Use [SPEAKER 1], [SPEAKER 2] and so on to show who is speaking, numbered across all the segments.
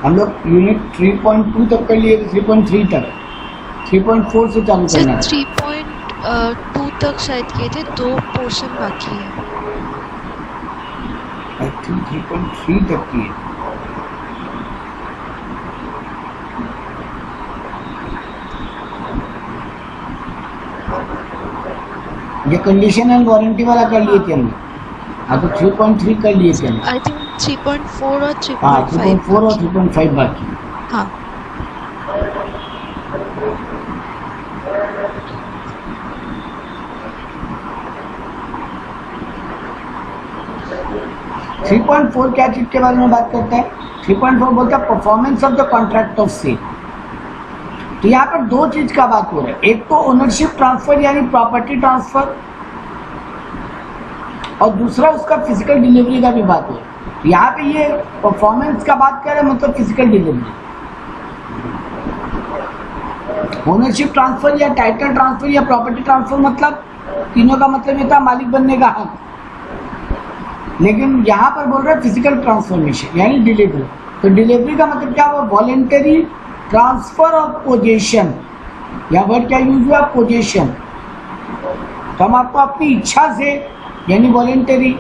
[SPEAKER 1] हम लोग यूनिट 3.2 तक कर लिए, 3.3 तक, 3.4 से चालू करना है।
[SPEAKER 2] 3.2 तक शायद किए थे, 2 पोर्शन बाकी है।
[SPEAKER 1] आई थिंक 3.3 तक किए। ये कंडीशन एंड वारंटी वाला कर लिए थे हमने। हाँ तो 3.3 कर लिए थे हमने।
[SPEAKER 2] आई थिंक 3.4 और 3.5।
[SPEAKER 1] हाँ 3.4 और 3.5 बाकी।
[SPEAKER 2] हाँ
[SPEAKER 1] 3.4 क्या चीज के बारे में बात करता है? 3.4 बोलता है performance of the contract of sale. तो यहाँ पर दो चीज का बात हो रहा है, एक तो ओनरशिप ट्रांसफर यानी प्रॉपर्टी ट्रांसफर, और दूसरा उसका फिजिकल डिलीवरी का भी बात हो रहा है। यहाँ पे ये परफॉर्मेंस का बात कर रहे हैं, मतलब फिजिकल डिलीवरी। ओनरशिप ट्रांसफर या टाइटल ट्रांसफर या प्रॉपर्टी ट्रांसफर, मतलब तीनों का मतलब ये था मालिक बनने का हक। लेकिन यहाँ पर बोल रहे हैं फिजिकल ट्रांसफॉर्मेशन यानी डिलीवरी। तो डिलीवरी का मतलब क्या हुआ? वॉलेंटरी ट्रांसफर ऑफ पोजेशन, या वर्ड क्या यूज हुआ? पोजेशन। तो हम आपको अपनी इच्छा से यानी वॉलेंटरी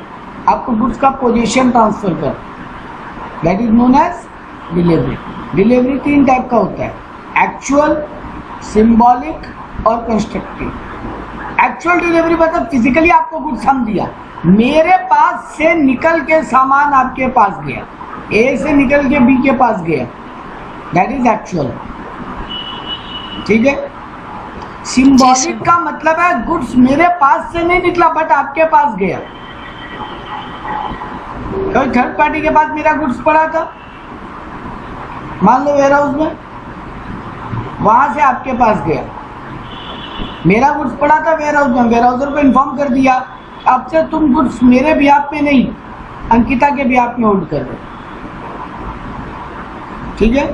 [SPEAKER 1] आपको गुड्स का पोजेशन ट्रांसफर कर, that is known as delivery. Delivery 3 type का होता है, एक्चुअल, सिंबॉलिक और कंस्ट्रक्टिव। एक्चुअल डिलीवरी मतलब फिजिकली आपको गुड्स हम दिया, मेरे पास से निकल के सामान आपके पास गया, ए से निकल के बी के पास गया, दैट इज एक्चुअल। ठीक है। सिंबॉलिक का मतलब है गुड्स मेरे पास से नहीं निकला बट आपके पास गया। कोई थर्ड पार्टी के पास मेरा गुड्स पड़ा था, मान लो वेयर हाउस में, वहां से आपके पास गया, मेरा गुड्स पड़ा था वेयर हाउस में, वेयर हाउसर को इन्फॉर्म कर दिया अब से तुम गुड्स मेरे बिहाफ पे नहीं अंकिता के बिहाफ में होल्ड कर रहे। ठीक है।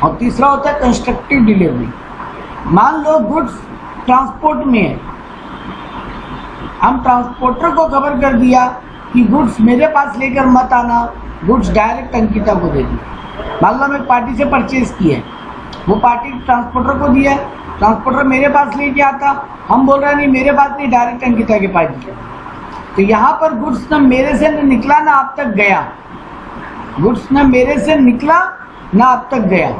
[SPEAKER 1] और तीसरा होता है कंस्ट्रक्टिव डिलीवरी। मान लो गुड्स ट्रांसपोर्ट में है, हम ट्रांसपोर्टर को खबर कर दिया कि गुड्स मेरे पास लेकर मत आना, गुड्स डायरेक्ट अंकिता को दे दी। मान लो हम एक पार्टी से परचेज किया है, वो पार्टी ट्रांसपोर्टर को दिया है, ट्रांसपोर्टर मेरे पास लेके आता, हम बोल रहे हैं नहीं मेरे पास नहीं, डायरेक्ट अंकिता के पास दिया। तो यहाँ पर गुड्स न मेरे से न निकला ना आप तक गया, गुड्स न मेरे से निकला ना आप तक गया,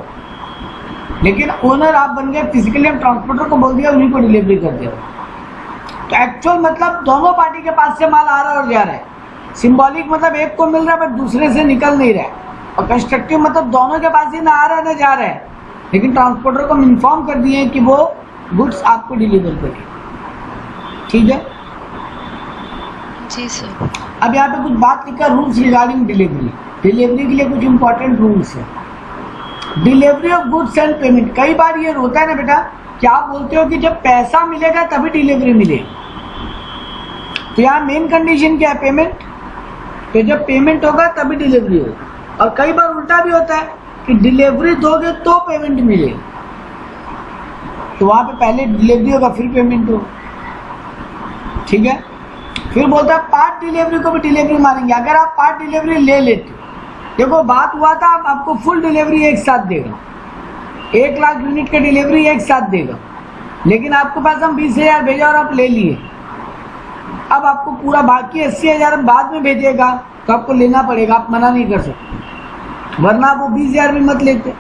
[SPEAKER 1] लेकिन ओनर आप बन गए फिजिकली, हम ट्रांसपोर्टर को बोल दिया उन्हीं को डिलीवरी कर दिया। तो एक्चुअल मतलब दोनों पार्टी के पास से माल आ रहा है और जा रहा है। सिंबॉलिक मतलब एक को मिल रहा है बट दूसरे से निकल नहीं रहा है। और कंस्ट्रक्टिव मतलब दोनों के पास ही ना आ रहा है ना जा रहा है, लेकिन ट्रांसपोर्टर को हम इन्फॉर्म कर दिए कि वो गुड्स आपको डिलीवर करें। ठीक है
[SPEAKER 2] जी सर।
[SPEAKER 1] अब यहाँ पे कुछ बात लिखा रूल्स रिगार्डिंग डिलीवरी। डिलीवरी के लिए कुछ इंपॉर्टेंट रूल्स है। Delivery of goods and payment, कई बार ये होता है ना बेटा, क्या आप बोलते हो कि जब पैसा मिलेगा तभी डिलीवरी मिलेगी। तो यहाँ मेन कंडीशन क्या है? पेमेंट। तो जब पेमेंट होगा तभी डिलीवरी होगी। और कई बार उल्टा भी होता है कि डिलीवरी दोगे तो पेमेंट मिलेगी, तो वहां पे पहले डिलीवरी होगा फिर पेमेंट होगा। ठीक है। फिर बोलता है पार्ट डिलीवरी को भी डिलीवरी मानेंगे। अगर आप पार्ट डिलीवरी ले लेते हो, देखो बात हुआ था आपको फुल डिलीवरी एक साथ देगा, 1 लाख यूनिट का डिलीवरी एक साथ देगा, लेकिन आपके पास हम 20,000 भेजा और आप ले लिए, अब आपको पूरा बाकी 80,000 बाद में भेजेगा तो आपको लेना पड़ेगा, आप मना नहीं कर सकते, वरना आप वो 20,000 भी मत लेते।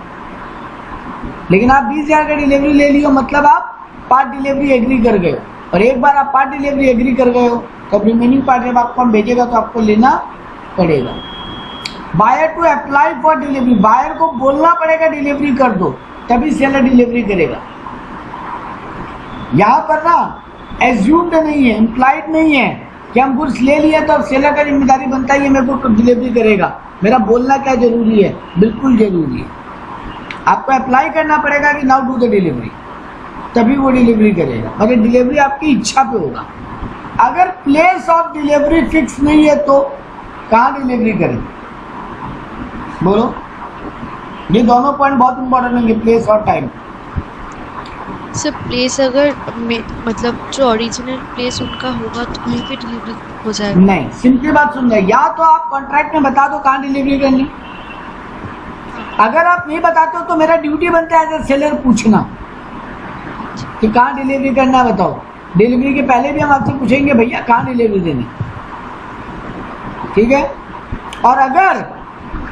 [SPEAKER 1] लेकिन आप 20,000 का डिलीवरी ले लियो, मतलब आप पार्ट डिलीवरी एग्री कर गए हो, और एक बार आप पार्ट डिलीवरी एग्री कर गए हो तो रिमेनिंग पार्ट जब आपको हम भेजेगा तो आपको लेना पड़ेगा। Buyer to apply for delivery, buyer को बोलना पड़ेगा डिलीवरी कर दो, तभी सेलर डिलीवरी करेगा। यहाँ पर ना एज्यूम्ड नहीं है, इम्प्लाइड नहीं है कि हम गुड्स ले लिए तो अब सेलर का जिम्मेदारी बनता है ये मेरे को डिलीवरी करेगा। मेरा बोलना क्या जरूरी है? बिल्कुल जरूरी है। आपको अप्लाई करना पड़ेगा कि नाउ डू द डिलीवरी, तभी वो डिलीवरी करेगा, मगर डिलीवरी आपकी इच्छा पे होगा। अगर प्लेस ऑफ डिलीवरी फिक्स नहीं है तो कहाँ डिलीवरी करें? बोलो। ये दोनों पॉइंट बहुत इंपॉर्टेंट होंगे, प्लेस और टाइम।
[SPEAKER 2] सर प्लेस अगर मतलब जो ओरिजिनल प्लेस उनका होगा तो वहीं पे डिलीवरी हो जाएगा?
[SPEAKER 1] नहीं, सिंपली बात सुन रहे, या तो आप कॉन्ट्रैक्ट में बता दो कहाँ डिलीवरी करनी, अगर आप नहीं बताते हो तो मेरा ड्यूटी बनता है एज ए सेलर पूछना कि कहाँ डिलीवरी करना है बताओ। डिलीवरी के पहले भी हम आपसे पूछेंगे भैया कहाँ डिलीवरी देनी, ठीक है। और अगर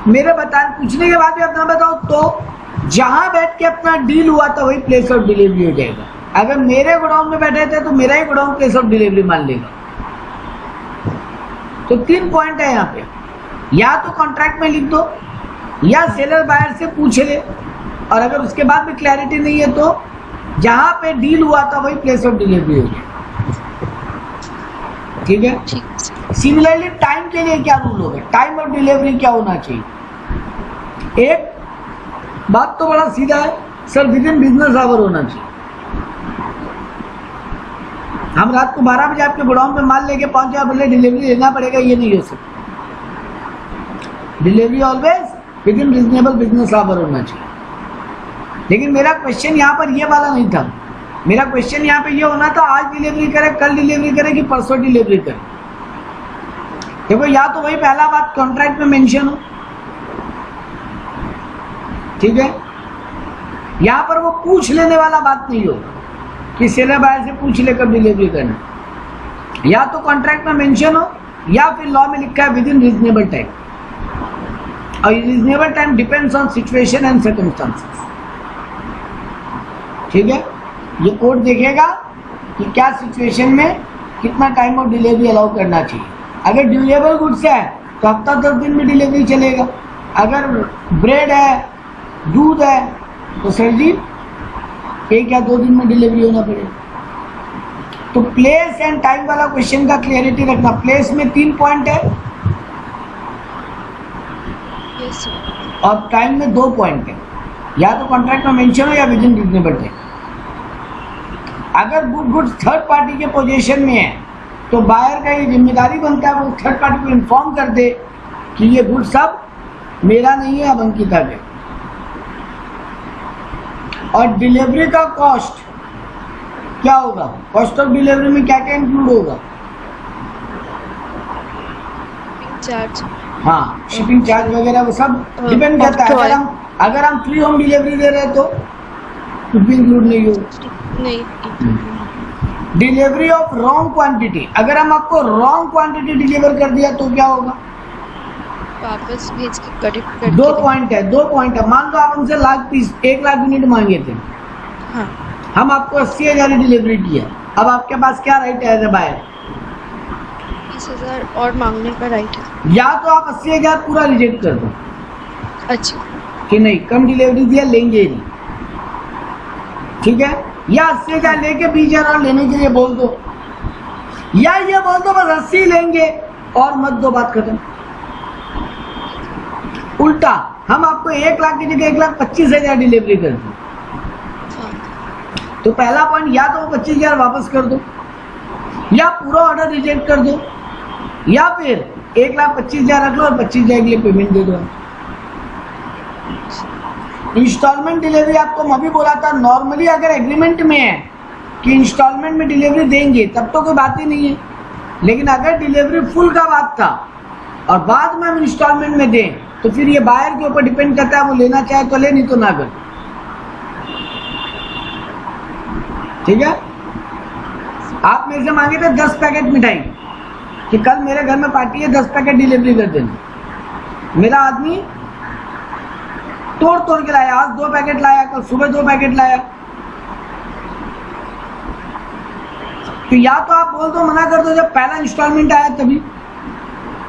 [SPEAKER 1] मेरे पूछने के बाद भी आप ना बताओ तो जहां बैठ के अपना डील हुआ था वही प्लेस ऑफ डिलीवरी हो जाएगा। अगर मेरे गोडाउन में बैठे थे तो मेरा ही गोडाउन प्लेस ऑफ डिलीवरी मान लेगा। तो 3 पॉइंट है यहाँ पे, या तो कॉन्ट्रैक्ट में लिख दो या सेलर बायर से पूछ ले, और अगर उसके बाद भी क्लैरिटी नहीं है तो जहां पे डील हुआ था वही प्लेस ऑफ डिलीवरी हो जाएगा, ठीक है। सिमिलरली टाइम के लिए क्या रूल होगा, टाइम ऑफ डिलीवरी क्या होना चाहिए। एक बात तो बड़ा सीधा है sir, within business hour होना चाहिए। हम रात को 12 बजे आपके गोडाउन में माल लेके पहुंच जाए, बोले डिलीवरी लेना पड़ेगा, ये नहीं हो सकता। Delivery always within reasonable business hour होना चाहिए। लेकिन मेरा क्वेश्चन यहाँ पर ये वाला नहीं था, मेरा क्वेश्चन यहाँ पे ये होना था आज डिलीवरी करे, कल डिलीवरी करे कि परसों डिलीवरी करे। देखो या तो वही पहला बात कॉन्ट्रैक्ट में मेंशन हो, ठीक है। यहाँ पर वो पूछ लेने वाला बात नहीं हो कि सेलर बायर से पूछ ले कब डिलीवरी करना, या तो कॉन्ट्रैक्ट में मेंशन हो या फिर लॉ में लिखा है विद इन रीजनेबल टाइम। और reasonable time depends on situation and circumstances, ठीक है। ये कोड देखेगा कि क्या सिचुएशन में कितना टाइम ऑफ डिलीवरी अलाउ करना चाहिए। अगर ड्यूरेबल गुड्स है तो हफ्ता 10 दिन में डिलीवरी चलेगा। अगर ब्रेड है, दूध है तो सर जी 1 या 2 दिन में डिलीवरी होना पड़ेगा। तो प्लेस एंड टाइम वाला क्वेश्चन का क्लियरिटी रखना। प्लेस में 3 पॉइंट है और टाइम में 2 पॉइंट है, या तो कॉन्ट्रैक्ट में मेंशन हो या विद इन रीजनेबल टाइम। अगर गुड्स थर्ड पार्टी के पोजीशन में है तो बायर का ये जिम्मेदारी बनता है वो थर्ड पार्टी को इन्फॉर्म कर दे कि ये गुड्स सब मेरा नहीं है, अब अंकिता का। और डिलीवरी का कॉस्ट क्या होगा, कॉस्ट ऑफ डिलीवरी में क्या क्या इंक्लूड होगा।
[SPEAKER 2] चार्ज,
[SPEAKER 1] हाँ शिपिंग चार्ज वगैरह वो सब डिपेंड करता है। अगर हम फ्री होम डिलीवरी दे रहे हैं तो कुछ भी इंक्लूड नहीं होगा।
[SPEAKER 2] नहीं।
[SPEAKER 1] डिलीवरी ऑफ रॉन्ग क्वांटिटी, अगर हम आपको रॉन्ग क्वांटिटी डिलीवर कर दिया तो क्या होगा,
[SPEAKER 2] वापस भेज के करेक्ट कर
[SPEAKER 1] 2 पॉइंट है, 2 पॉइंट है। मान लो आप हमसे 1 लाख यूनिट मांगे थे,
[SPEAKER 2] हाँ।
[SPEAKER 1] हम आपको 80,000 डिलीवरी किया, अब आपके पास क्या राइट है एज ए बायर,
[SPEAKER 2] 20,000 और मांगने का राइट है।
[SPEAKER 1] या तो आप 80,000 पूरा रिजेक्ट कर दो
[SPEAKER 2] अच्छा,
[SPEAKER 1] कि नहीं कम डिलीवरी दिया लेंगे नहीं, ठीक है। या 80,000 लेके 20,000 और लेने के लिए बोल दो, या ये बोल दो बस 80 लेंगे और मत दो, बात खत्म। उल्टा हम आपको 1 लाख की जगह 1,25,000 डिलीवरी कर दो, तो पहला पॉइंट या तो 25,000 वापस कर दो, या पूरा ऑर्डर रिजेक्ट कर दो, या फिर 1,25,000 रख लो और 25,000 के लिए पेमेंट दे दो। इंस्टॉलमेंट डिलीवरी आपको मैं भी बोला था, नॉर्मली अगर एग्रीमेंट में है कि इंस्टॉलमेंट में डिलीवरी देंगे तब तो कोई बात ही नहीं है, लेकिन अगर डिलीवरी फुल का बात था और बाद में हम इंस्टॉलमेंट में दें तो फिर ये बायर के ऊपर डिपेंड करता है, वो लेना चाहे तो ले, नहीं तो ना कर, ठीक है। आप मेरे से मांगे थे 10 पैकेट मिठाई कि कल मेरे घर में पार्टी है, 10 पैकेट डिलीवरी कर देना। मेरा आदमी तोड़ के लाया, आज 2 पैकेट लाया, कल सुबह 2 पैकेट लाया, तो या तो आप बोल दो मना कर दो जब पहला इंस्टॉलमेंट आया तभी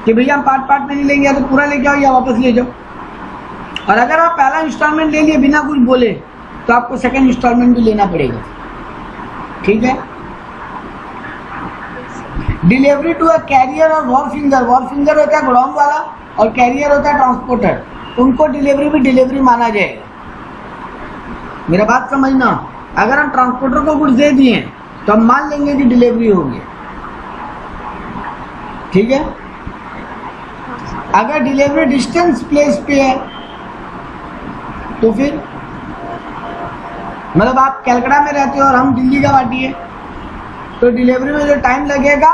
[SPEAKER 1] कि भैया हम पार्ट में नहीं लेंगे, या तो पूरा लेके आओ या वापस ले जाओ। और अगर आप पहला इंस्टॉलमेंट ले लिए बिना कुछ बोले तो आपको सेकंड इंस्टॉलमेंट भी लेना पड़ेगा, ठीक है। डिलीवरी टू अ कैरियर और वॉर फिंगर, वॉर फिंगर होता है गोडाउन वाला और कैरियर होता है ट्रांसपोर्टर, उनको डिलीवरी भी डिलीवरी माना जाएगा। मेरा बात समझना, अगर हम ट्रांसपोर्टर को गुड्स दे दिए तो हम मान लेंगे कि डिलीवरी होगी, ठीक है। अगर डिलीवरी डिस्टेंस प्लेस पे है तो फिर मतलब आप कलकत्ता में रहते हो और हम दिल्ली का पार्टी है, तो डिलीवरी में जो टाइम लगेगा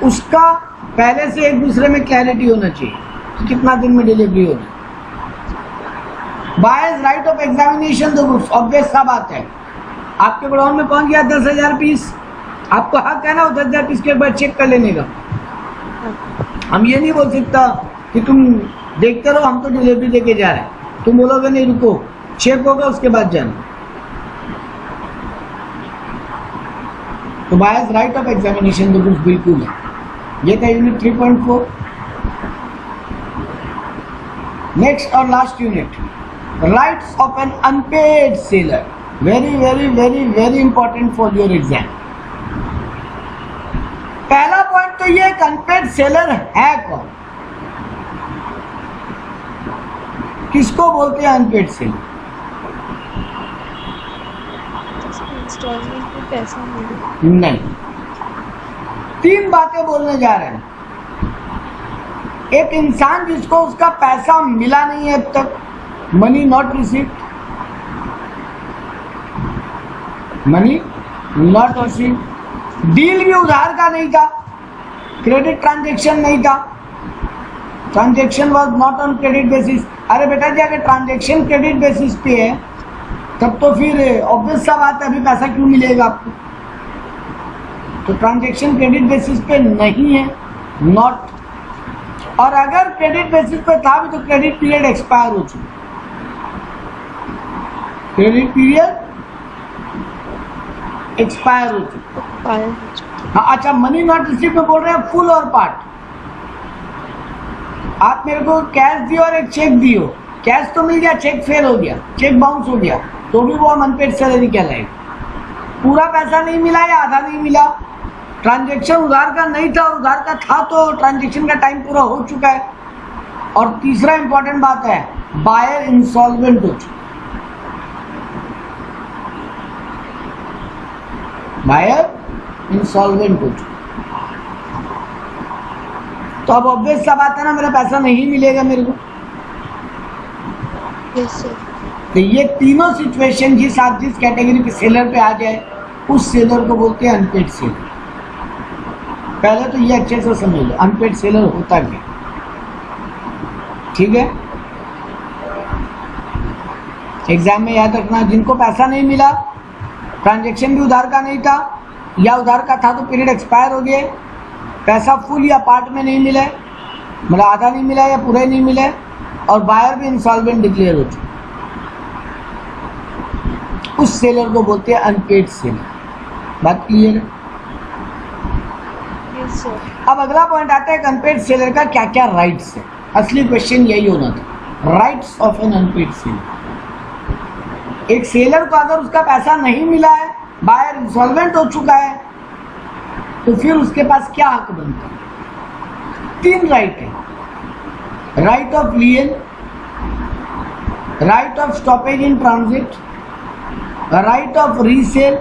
[SPEAKER 1] उसका पहले से एक दूसरे में क्लैरिटी होना चाहिए कि कितना दिन में डिलीवरी होगी। Buyers right of examination the goods, obvious सा बात है। आपके गोडाउन में कौन गया 10,000 पीस, आपको हक है ना वो 10,000 पीस के एक बार चेक कर लेने का। हम ये नहीं बोल सकता कि तुम देखते रहो, हम तो डिलीवरी देके जा रहे हैं, तुम बोलोगे नहीं रुको चेक होगा उसके बाद जाना। तो buyers right of examination the goods बिल्कुल है। ये था यूनिट 3.4। नेक्स्ट और last unit, rights of an unpaid seller, very very very very important for your exam. पहला पॉइंट तो ये अनपेड सेलर है कौन, किसको बोलते हैं अनपेड सेलर?
[SPEAKER 2] इंस्टॉलमेंट में पैसा मिले
[SPEAKER 1] नहीं, तीन बातें बोलने जा रहे हैं। एक इंसान जिसको उसका पैसा मिला नहीं है अब तक, money not received, money not received, deal भी उधार का नहीं था, क्रेडिट ट्रांजैक्शन नहीं था, transaction was not on credit basis. अरे बेटा जी अगर ट्रांजैक्शन क्रेडिट बेसिस पे है तब तो फिर ऑब्वियस सा बात है अभी पैसा क्यों मिलेगा आपको, तो ट्रांजैक्शन क्रेडिट बेसिस पे नहीं है, नॉट। और अगर क्रेडिट बेसिस पे था भी तो क्रेडिट पीरियड एक्सपायर हो चुका, क्रेडिट पीरियड एक्सपायर हो चुका। हाँ अच्छा, मनी नॉट रिसीव में बोल रहे हैं फुल और पार्ट। आप मेरे को कैश दियो और एक चेक दियो, कैश तो मिल गया, चेक फेल हो गया, चेक बाउंस हो गया, तो भी वो अनपेड सैलरी कहलाएगा। पूरा पैसा नहीं मिला या आधा नहीं मिला, ट्रांजैक्शन उधार का नहीं था और उधार का था तो ट्रांजैक्शन का टाइम पूरा हो चुका है। और तीसरा इंपॉर्टेंट बात है, बायर इंसॉल्वेंट हो चुका, बायर इंसॉल्वेंट हो चुका। तो अब ऑब्वियस सा बात है ना, मेरा पैसा नहीं मिलेगा मेरे को।
[SPEAKER 2] Yes sir.
[SPEAKER 1] तो ये तीनों सिचुएशन जिस आप जिस कैटेगरी पे सेलर पे आ जाए उस सेलर को बोलते हैं अनपेड सेलर। पहले तो ये अच्छे से समझ लो अनपेड सेलर होता क्या, ठीक है। एग्जाम में याद रखना, जिनको पैसा नहीं मिला, ट्रांजैक्शन भी उधार का नहीं था या उधार का था तो पीरियड एक्सपायर हो गया, पैसा फुल या पार्ट में नहीं मिला, मतलब आधा नहीं मिला या पूरा नहीं मिला, और बायर भी इंसॉल्वेंट डिक्लेयर हो चुका, उस सेलर को बोलते हैं अनपेड सेलर। बात क्लियर है?
[SPEAKER 2] Yes sir.
[SPEAKER 1] अब अगला पॉइंट आता है अनपेड सेलर का क्या क्या राइट्स है। असली क्वेश्चन यही होना था, rights of an unpaid seller. एक सेलर को अगर उसका पैसा नहीं मिला है, बायर इंसॉल्वेंट हो चुका है, तो फिर उसके पास क्या हक बनता है? तीन राइट है, right of lien, right of stoppage in transit, right of resale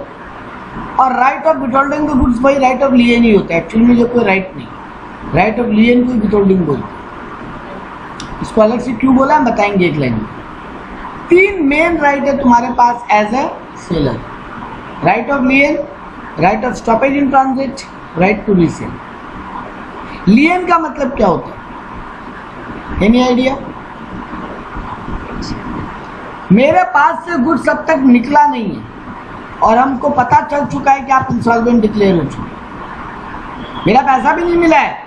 [SPEAKER 1] और राइट ऑफ विथहोल्डिंग द गुड्स। भाई राइट ऑफ लियन ही होता है एक्चुअली में, जो कोई राइट नहीं, राइट ऑफ लियन को विथहोल्डिंग बोलते हैं। इसको अलग से क्यों बोला हम बताएंगे एक लाइन में। तीन मेन राइट है तुम्हारे पास as a seller, right of lien, right of stoppage in transit, right to resale. Lien का मतलब क्या होता है, एनी आइडिया? मेरे पास से गुड्स अब तक निकला नहीं है और हमको पता चल चुका है कि आप इंसॉल्वेंट डिक्लेयर हो चुके, मेरा पैसा भी नहीं मिला है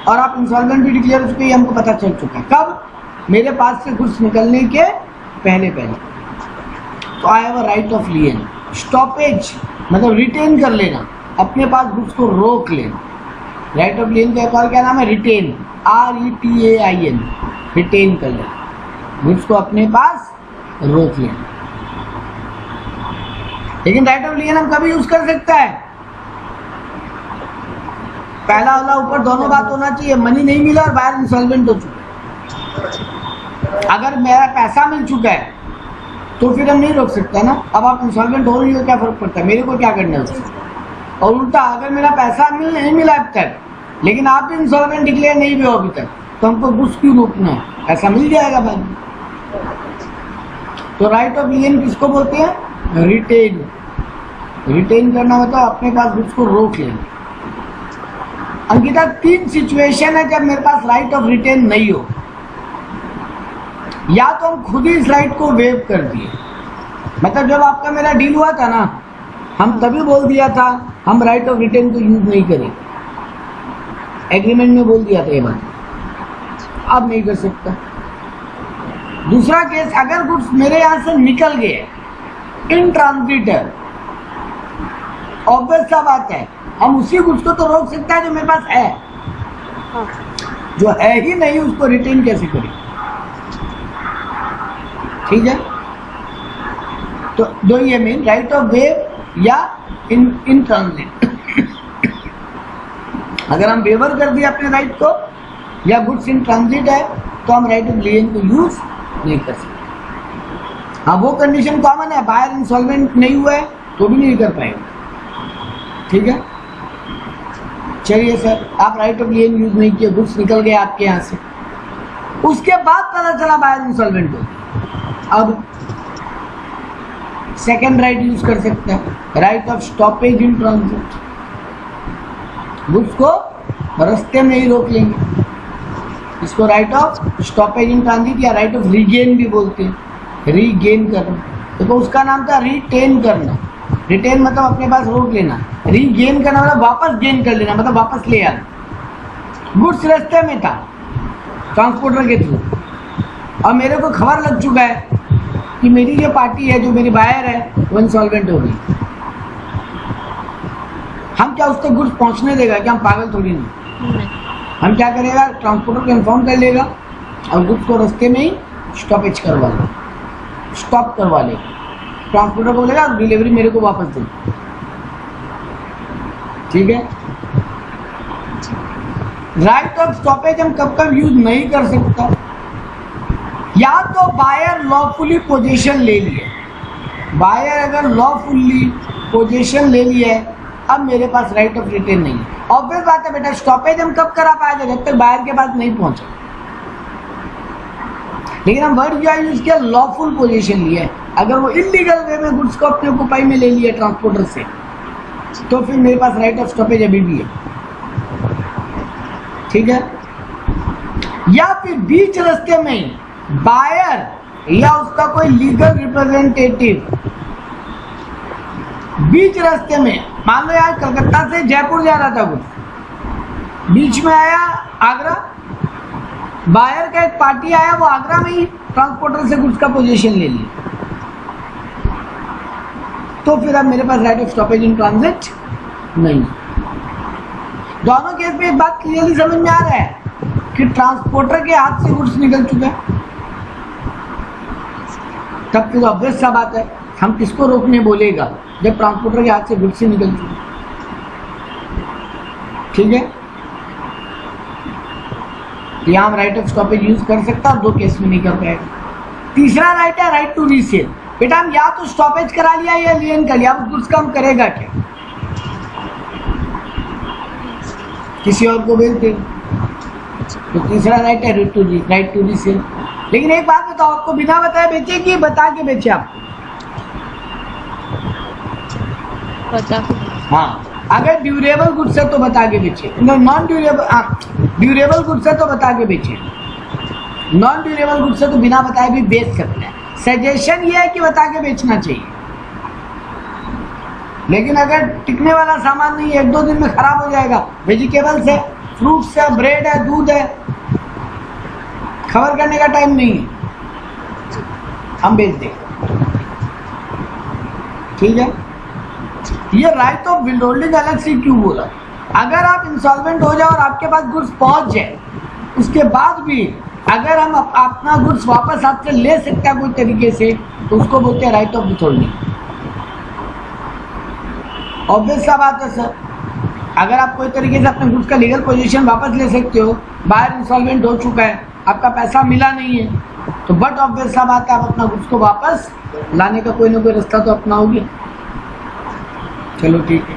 [SPEAKER 1] और आप इंसॉल्वेंट भी डिक्लेयर हो चुके, हमको पता चल चुका है। कब? मेरे पास से गुड्स निकलने के पहले पहले। तो I have a right of लियन। Stoppage मतलब रिटेन कर लेना, अपने पास गुड्स को रोक लेना। राइट ऑफ लियन का एक और क्या नाम है? रिटेन, RETAIN, रिटेन कर लेना, गुड्स को अपने पास रोक लेना। लेकिन राइट ऑफ लियन हम कभी यूज कर सकता है, पहला वाला ऊपर दोनों बात होना चाहिए, मनी नहीं मिला और बायर इंसॉल्वेंट हो चुका। अगर मेरा पैसा मिल चुका है तो फिर हम नहीं रोक सकते ना। अब आप इंसॉल्वेंट हो रही हो, क्या फर्क पड़ता है, मेरे को क्या करना है उससे। और उल्टा अगर मेरा पैसा नहीं मिला अब तक लेकिन आप भी इंसॉल्वेंट डिक्लेयर नहीं हुए अभी तक, तो हमको गुड्स क्यों रोकना है, पैसा मिल जाएगा बाद में। तो राइट ऑफ लियन किसको बोलते हैं? रिटेन। रिटेन करना मतलब अपने पास गुड्स को रोक लेना। अंकिता, तीन सिचुएशन है जब मेरे पास राइट ऑफ रिटेन नहीं हो। या तो हम खुद ही इस राइट को वेव कर दिए। मतलब जब आपका मेरा डील हुआ था ना, हम तभी बोल दिया था हम राइट ऑफ रिटर्न को यूज नहीं करेंगे, एग्रीमेंट में बोल दिया था ये बात, अब नहीं कर सकता। दूसरा केस, अगर गुड्स मेरे यहां से निकल गए इन ट्रांजिट है, ऑब्वियस सा बात है हम उसी गुड्स को तो रोक सकता है जो मेरे पास है,
[SPEAKER 2] हाँ
[SPEAKER 1] जो है ही नहीं उसको रिटेन कैसे करें। ठीक है, तो दो ये मीन राइट ऑफ वेव या इन ट्रांजिट। अगर हम वेवर कर दिए अपने राइट को या गुड्स इन ट्रांजिट है तो हम राइट ऑफ लिएन को यूज नहीं कर सकते। हाँ, वो कंडीशन कॉमन है, बायर इंसॉल्वेंट नहीं हुआ है तो भी नहीं कर पाएगा। ठीक है, चलिए सर, आप राइट ऑफ लिएन यूज नहीं किए, गुड्स निकल गए आपके यहाँ से, उसके बाद पता चला बायर इंसॉल्वेंट हो, अब सेकेंड राइट यूज कर सकते हैं, right of stoppage in transit. Goods को रास्ते में ही रोक लेंगे, इसको right of stoppage in transit या राइट ऑफ रीगेन भी बोलते हैं, रीगेन करना। देखो उसका नाम था रिटेन करना, रिटेन मतलब अपने पास रोक लेना, रीगेन करना मतलब वापस गेन कर लेना, मतलब वापस ले आना। गुड्स रास्ते में था ट्रांसपोर्टर के थ्रू, और मेरे को खबर लग चुका है कि मेरी जो पार्टी है, जो मेरी बायर है, वो इंसॉल्वेंट हो गई। हम क्या उस तक गुड्स पहुंचने देगा? क्या हम पागल थोड़ी नहीं। हम क्या करेगा, ट्रांसपोर्टर को इन्फॉर्म कर लेगा और गुड्स को रास्ते में ही स्टॉपेज करवा लेगा, स्टॉप करवा लेगा। ट्रांसपोर्टर को बोलेगा डिलीवरी मेरे को वापस दे। ठीक है, राइट ऑफ स्टॉपेज हम कब कब यूज नहीं कर सकता, या तो बायर लॉफुली पोजीशन ले लिए, बायर अगर लॉफुली पोजीशन ले लिया है, अब मेरे पास राइट ऑफ रिटेन नहीं है। ऑब्वियस बात है बेटा, स्टॉपेज हम कब करा पाएंगे, जब तक बायर के पास नहीं पहुंचे। लेकिन हम वर्ड क्या यूज किया, लॉफुल पोजीशन लिया है। अगर वो इलीगल वे में गुड्स को अपने ऑक्यूपाई में ले लिया ट्रांसपोर्टर से, तो फिर मेरे पास राइट ऑफ स्टॉपेज अभी भी है। ठीक है, या फिर बीच रास्ते में ही बायर या उसका कोई लीगल रिप्रेजेंटेटिव बीच रास्ते में, मान लो यार कलकत्ता से जयपुर जा रहा था गुड्स, बीच में आया आगरा, बायर का एक पार्टी आया, वो आगरा में ही ट्रांसपोर्टर से गुड्स का पोजीशन ले लिया, तो फिर अब मेरे पास right of stoppage in transit नहीं। दोनों केस में एक बात क्लियरली समझ में आ रहा है कि ट्रांसपोर्टर के हाथ से गुड्स निकल चुका है, तब फिर ऑब्वियस सा बात है हम किसको रोकने बोलेगा, जब ट्रांसपोर्टर के हाथ से गुड्स ही निकल चुके। ठीक है, यहां हम राइट ऑफ स्टॉपेज यूज कर सकता है, दो केस में नहीं कर पाएगा। तीसरा राइट है राइट टू रीसेल। बेटा हम या तो स्टॉपेज करा लिया या लियन कर लिया, अब गुड्स का हम करेगा क्या, किसी और को बेच देंगे, तो तीसरा राइट है राइट टू रीसेल। लेकिन एक बात बताओ, आपको बिना बताए बेचे कि बता के बेचे आपको?
[SPEAKER 2] बता।
[SPEAKER 1] हाँ, अगर ड्यूरेबल गुड्स है तो बता के बेचे, नॉन ड्यूरेबल, ड्यूरेबल गुड्स है तो बता के बेचे, नॉन ड्यूरेबल गुड्स है तो बिना बताए भी बेच सकते हैं। सजेशन ये है कि बता के बेचना चाहिए, लेकिन अगर टिकने वाला सामान नहीं है, एक दो दिन में खराब हो जाएगा, वेजिटेबल्स है, फ्रूट्स है, ब्रेड है, दूध है, खबर करने का टाइम नहीं है, हम बेच दें। ठीक है, ये राइट ऑफ विल होल्डिंग अलग से क्यों बोला? अगर आप इंसॉल्वेंट हो जाओ और आपके पास गुड्स पहुंच जाए, उसके बाद भी अगर हम अपना गुड्स वापस आपसे ले सकते हैं कोई तरीके से, तो उसको बोलते हैं right of will holding. Obvious सा बात है सर, अगर आप कोई तरीके से अपने गुड्स का लीगल पोजीशन वापस ले सकते हो, बाहर इंसॉल्वेंट हो चुका है, आपका पैसा मिला नहीं है, तो बट ऑब्वियस सा बात है आप अपना गुड्स को वापस लाने का कोई ना कोई रास्ता तो अपनाओगे। चलो ठीक है,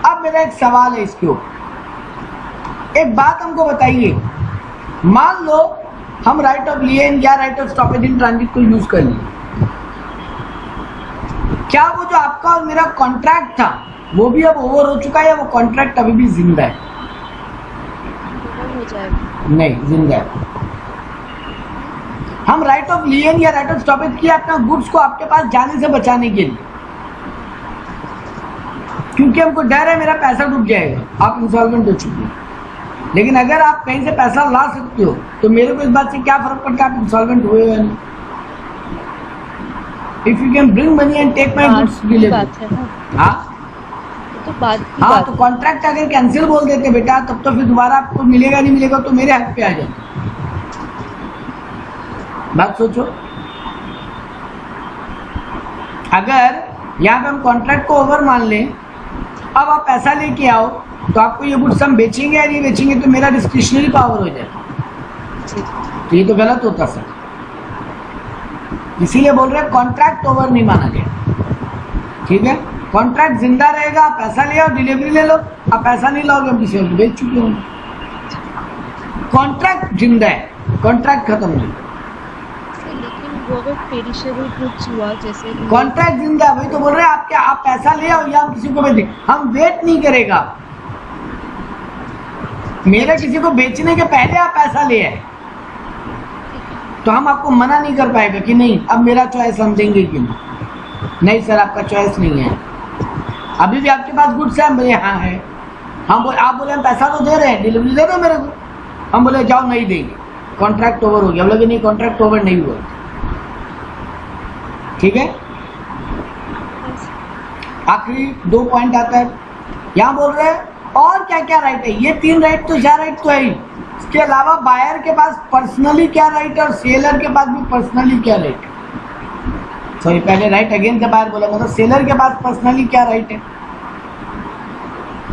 [SPEAKER 1] अब मेरा एक सवाल है इसके ऊपर, एक बात हमको बताइए, मान लो हम राइट ऑफ लिएन या right of stoppage in transit को यूज कर लिए, क्या वो जो आपका और मेरा कॉन्ट्रैक्ट था वो भी अब ओवर हो चुका है या वो कॉन्ट्रैक्ट अभी भी जिंदा है?
[SPEAKER 2] हो जाएगा।
[SPEAKER 1] नहीं, जिंदा है। हम राइट ऑफ लियन या राइट ऑफ स्टॉपेज किया अपना गुड्स को आपके पास जाने से बचाने के लिए, क्योंकि हमको डर है मेरा पैसा डूब जाएगा, आप इंसॉल्वेंट हो चुके हैं। लेकिन अगर आप कहीं से पैसा ला सकते हो तो मेरे को इस बात से क्या फर्क पड़ता है आप इंसॉल्वेंट हुए या नहीं। If you can bring money and take my goods deliver, हाँ
[SPEAKER 2] तो बात
[SPEAKER 1] हाँ, तो कॉन्ट्रैक्ट अगर कैंसिल बोल देते बेटा तब तो फिर दोबारा आपको मिलेगा नहीं मिलेगा तो मेरे हक पे आ जाए। बात सोचो, अगर यहाँ पे हम कॉन्ट्रैक्ट को ओवर मान लें, अब आप पैसा लेके आओ तो आपको ये गुड्स हम बेचेंगे या नहीं बेचेंगे तो मेरा डिस्क्रिशनरी पावर हो जाएगा, तो ये तो गलत होता सर। इसीलिए बोल रहे हैं कॉन्ट्रैक्ट ओवर नहीं माना गया, ठीक है। कॉन्ट्रैक्ट जिंदा रहेगा, आप पैसा ले आओ डिलीवरी ले लो, आप पैसा नहीं लाओगे हम किसी को बेच चुके होंगे। कॉन्ट्रैक्ट जिंदा है, कॉन्ट्रैक्ट खत्म नहीं।
[SPEAKER 2] लेकिन वो अगर पेरिशेबल गुड्स हुआ जैसे
[SPEAKER 1] कॉन्ट्रैक्ट जिंदा है, वही तो बोल रहे हैं आपके, आप पैसा ले आओ या हम किसी को बेच, हम वेट नहीं करेगा, मेरा किसी को बेचने के पहले आप पैसा ले आए तो हम आपको मना नहीं कर पाएगा कि नहीं अब मेरा चॉइस हम देंगे कि नहीं सर आपका चॉइस नहीं है, अभी भी आपके पास गुड्स है, हम बोले हाँ है, हम बोले आप बोले हम पैसा तो दे रहे हैं डिलीवरी दे दो मेरे को, हम बोले जाओ नहीं देंगे, कॉन्ट्रैक्ट ओवर हो गया। हम लोग नहीं कॉन्ट्रैक्ट ओवर नहीं हुआ, ठीक है। आखिरी 2 पॉइंट आता है, यहाँ बोल रहे हैं और क्या क्या राइट है, ये 3 राइट तो 4 राइट तो है ही, इसके अलावा बायर के पास पर्सनली क्या राइट है और सेलर के पास भी पर्सनली क्या राइट है। सॉरी पहले राइट अगेन से बायर बोला, मतलब सेलर के पास पर्सनली क्या राइट है।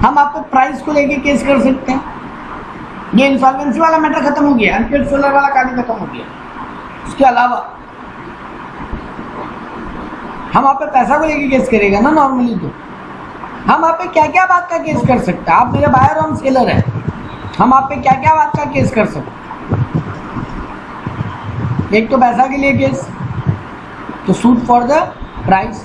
[SPEAKER 1] हम आपको प्राइस को लेके केस कर सकते हैं, ये इंसॉल्वेंसी वाला मैटर खत्म हो गया, अनपेड सेलर वाला कहानी खत्म हो गया। उसके अलावा हम आप पे पैसा को लेके केस करेगा ना नॉर्मली, तो हम आप पे क्या क्या बात का केस कर सकते हैं, आप मेरे बायर और हम सेलर है, हम आप पे क्या क्या बात का केस कर सकते हैं। एक तो पैसा के लिए केस, तो suit for the price,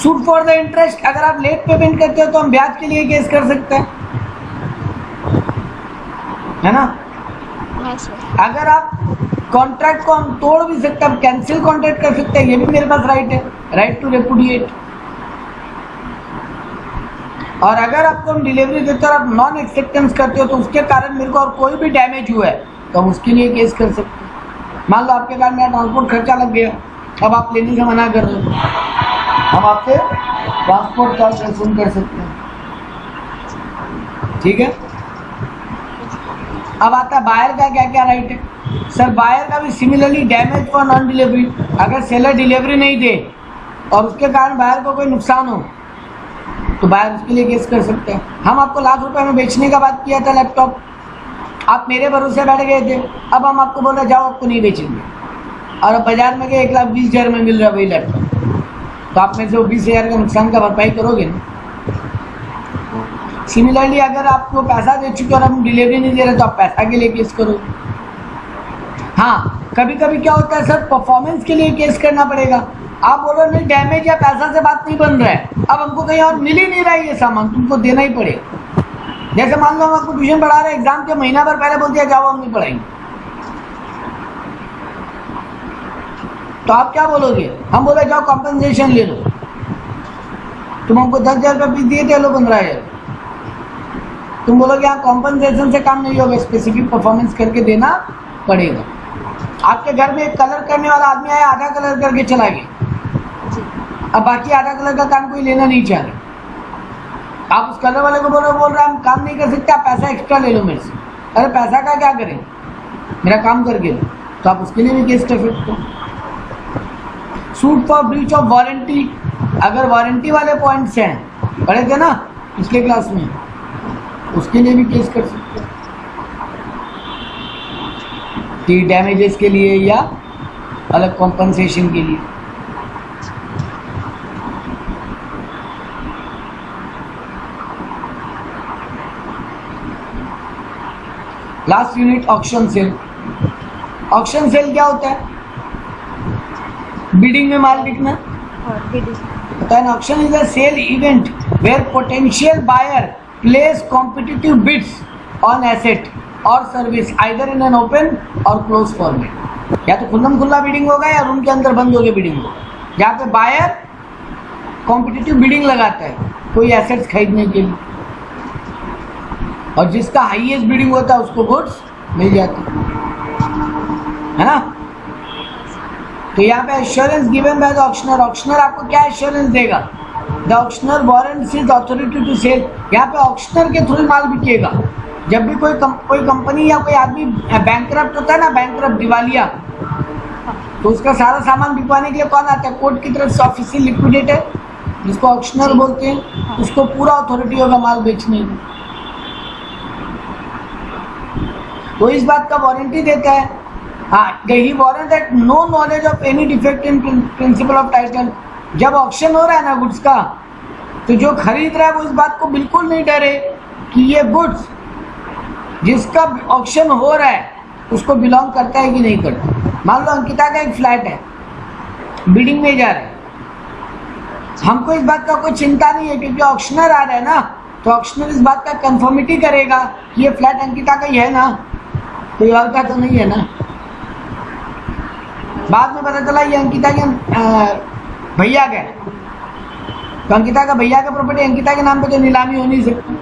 [SPEAKER 1] suit for the interest, अगर आप लेट पेमेंट करते हो तो हम ब्याज के लिए केस कर सकते हैं, है ना।
[SPEAKER 2] हाँ सर,
[SPEAKER 1] अगर आप कॉन्ट्रैक्ट को हम तोड़ भी सकते हैं, कैंसिल कॉन्ट्रैक्ट कर सकते हैं, ये भी मेरे पास राइट है, राइट टू रेपुडिएट। और अगर आपको हम डिलीवरी देते हो और आप नॉन एक्सेप्टेंस करते हो तो उसके कारण मेरे को और कोई भी डैमेज हुआ है तो हम उसके लिए केस कर सकते हैं। मान लो आपके कारण मेरा ट्रांसपोर्ट खर्चा लग गया, अब आप लेने से मना कर रहे हो, हम आपसे ट्रांसपोर्ट चार्ज वसूल कर सकते हैं, ठीक है। अब आता है बायर का क्या क्या राइट है। सर बायर का भी similarly damage for non delivery, अगर सेलर डिलीवरी नहीं दे और उसके कारण बायर को कोई नुकसान हो तो बायर उसके लिए केस कर सकते हैं। हम आपको लाख रुपए में बेचने का बात किया था लैपटॉप, आप मेरे भरोसे बैठ गए थे, अब हम आपको बोल रहे जाओ आपको नहीं बेचेंगे, और अब बाजार में गए 1,20,000 में मिल रहा है वही लैपटॉप, तो आप में से वो 20,000 का नुकसान का भरपाई करोगे ना। सिमिलरली अगर आपको पैसा दे चुके और हम डिलीवरी नहीं दे रहे तो आप पैसा के लिए केस करोगे। हाँ कभी कभी क्या होता है सर परफॉर्मेंस के लिए केस करना पड़ेगा, आप बोलो नहीं डैमेज या पैसा से बात नहीं बन रहा है, अब हमको कहीं और मिल ही नहीं रहा है ये सामान, तुमको देना ही पड़ेगा। जैसे मान लो हम आपको ट्यूशन पढ़ा रहे हैं, एग्जाम के महीना भर पहले बोल दिया जाओ हम नहीं पढ़ाएंगे, तो आप क्या बोलोगे, हम बोले जाओ कॉम्पनसेशन ले लो, तुम हमको 10,000 रुपये फीस दिए थे, लो 15,000, तुम बोलोगे यहाँ कॉम्पनसेशन से काम नहीं होगा, स्पेसिफिक परफॉर्मेंस करके देना पड़ेगा। आपके घर में एक कलर करने वाला आदमी आया, आधा कलर करके चला गया, अब बाकी आधा कलर का काम कोई लेना नहीं चाह रहे, आप उस कलर वाले को बोल रहे हम काम नहीं कर सकते, आप पैसा एक्स्ट्रा ले लो मेरे से। अरे पैसा का क्या करें, मेरा काम करके लो, तो आप उसके लिए भी केस कर सकते हो। Suit for breach of warranty, अगर वारंटी वाले पॉइंट्स हैं पढ़े थे ना पिछले क्लास में, उसके लिए भी केस कर सकते हो कि डैमेजेस के लिए या अलग कॉम्पनसेशन के लिए। Last unit auction sale. Auction sale क्या होता है, बिडिंग में माल बिकना, पता है ना। Auction is a sale event where potential buyer place competitive bids on asset और service either in an open और क्लोज फॉर्मेट। या तो खुल्लम खुल्ला बिडिंग होगा या रूम के अंदर बंद होकर बिडिंग होगा, जहाँ पे बायर कॉम्पिटिटिव बिडिंग लगाता है कोई एसेट्स खरीदने के लिए, और जिसका हाईएस्ट बिडिंग होता है उसको गुड्स मिल जाती है ना। तो यहाँ पे assurance given by the auctioneer, auctioneer आपको क्या एश्योरेंस देगा? The auctioneer warrants his authority to sell, यहाँ पे ऑक्शनर के थ्रू माल बिकेगा। जब भी कोई कंपनी या कोई आदमी बैंकरप्ट होता है ना, बैंकरप्ट दिवालिया, तो उसका सारा सामान बिकवाने के लिए कौन आता है? कोर्ट की तरफ से ऑफिशियल लिक्विडेटर, जिसको ऑक्शनर बोलते हैं, उसको पूरा अथॉरिटी होगा माल बेचने की। तो इस बात का वारंटी देता है। हाँ, he warrant at no knowledge of any defect in principle of title. जब ऑक्शन हो रहा है ना गुड्स का, तो जो खरीद रहा है वो इस बात को बिल्कुल नहीं डरे कि ये गुड्स जिसका ऑक्शन हो रहा है उसको बिलोंग करता है कि नहीं करता। मान लो अंकिता का एक फ्लैट है, बिडिंग में जा रहा है, हमको इस बात का कोई चिंता नहीं है क्योंकि ऑक्शनर आ रहा है ना, तो ऑक्शनर इस बात का कंफर्मिटी करेगा कि ये फ्लैट अंकिता का ही है ना, कोई और का तो नहीं है ना। बाद में पता चला ये अंकिता के भैया का है, तो अंकिता का भैया का प्रॉपर्टी अंकिता के नाम पे तो नीलामी हो नहीं सकती,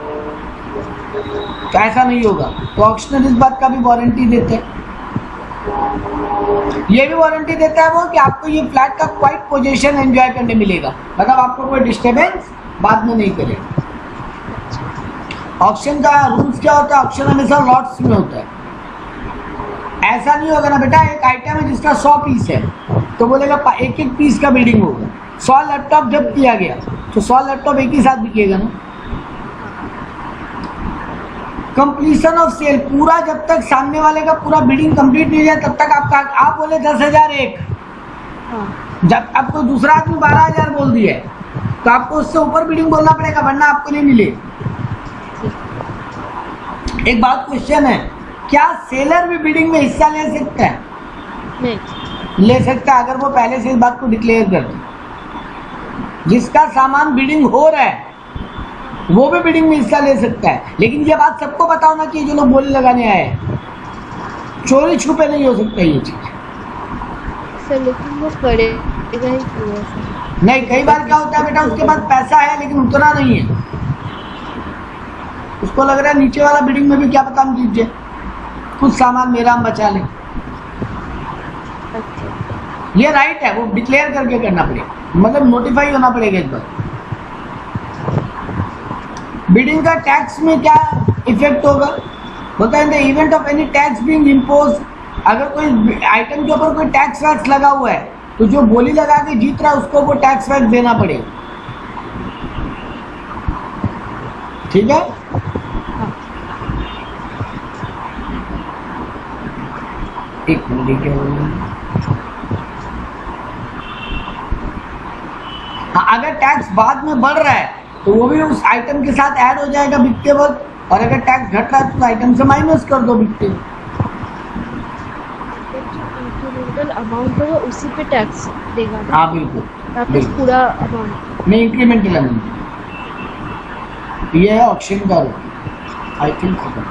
[SPEAKER 1] तो ऐसा नहीं होगा। तो ऑक्शनर इस बात का भी वारंटी देते हैं। ये भी वारंटी देता है वो कि आपको ये फ्लैट का क्वाइट पोजीशन एंजॉय करने मिलेगा, मतलब आपको कोई डिस्टर्बेंस बाद में नहीं करेगा। ऑक्शन का रूल्स क्या होता है? ऑक्शन हमेशा लॉट्स में होता है। ऐसा नहीं होगा ना बेटा, एक आइटम है जिसका 100 पीस है तो बोलेगा एक एक पीस का बिडिंग होगा। 100 लैपटॉप जब किया गया तो 100 लैपटॉप एक ही साथ बिकेगा ना। कंप्लीशन ऑफ सेल, पूरा जब तक सामने वाले का पूरा बिडिंग कंप्लीट नहीं हो जाए तब तक आपका, आप बोले 10,000 एक, जब आपको दूसरा आदमी 12,000 बोल दिया है तो आपको उससे ऊपर बिडिंग बोलना पड़ेगा, वरना आपको नहीं मिले। एक बात क्वेश्चन है, क्या सेलर भी बिडिंग में हिस्सा ले सकता है?
[SPEAKER 2] नहीं
[SPEAKER 1] ले सकता है, अगर वो पहले से इस बात को डिक्लेयर कर दे। जिसका सामान बिडिंग हो रहा है वो भी बिडिंग में हिस्सा ले सकता है, लेकिन ये बात सबको बताओ ना कि जो लोग बोली लगाने आए हैं, चोरी छुपे नहीं हो सकता ये चीज।
[SPEAKER 2] सर लेकिन वो करेगा ही क्यों ऐसा?
[SPEAKER 1] नहीं, कई बार क्या होता है बेटा, उसके पास पैसा है लेकिन उतना नहीं है, उसको लग रहा है नीचे वाला बिडिंग में भी क्या पता हम जीत जाए, कुछ सामान मेरा हम बचा लें। ये राइट है, वो डिक्लेयर करके करना पड़ेगा, मतलब नोटिफाई होना पड़ेगा इस बार। बिडिंग का टैक्स में क्या इफेक्ट होगा? होता है in the event of any tax being impose, अगर कोई आइटम के ऊपर कोई टैक्स वैक्स लगा हुआ है तो जो बोली लगा के जीत रहा है उसको वो टैक्स वैक्स देना पड़ेगा। ठीक है, एक मिनट क्या अगर टैक्स बाद में बढ़ रहा है तो वो भी उस आइटम के साथ ऐड हो जाएगा बिकते वक्त, और अगर टैक्स घट रहा है तो आइटम से माइनस कर दो बिकते वक्त।
[SPEAKER 2] इंक्रीमेंटल अमाउंट होगा उसी पे टैक्स देगा।
[SPEAKER 1] हाँ बिल्कुल,
[SPEAKER 2] वापस पूरा अमाउंट
[SPEAKER 1] नहीं, इंक्रीमेंटल अमाउंट। ये है ऑक्शन का, आई थिंक खत्म।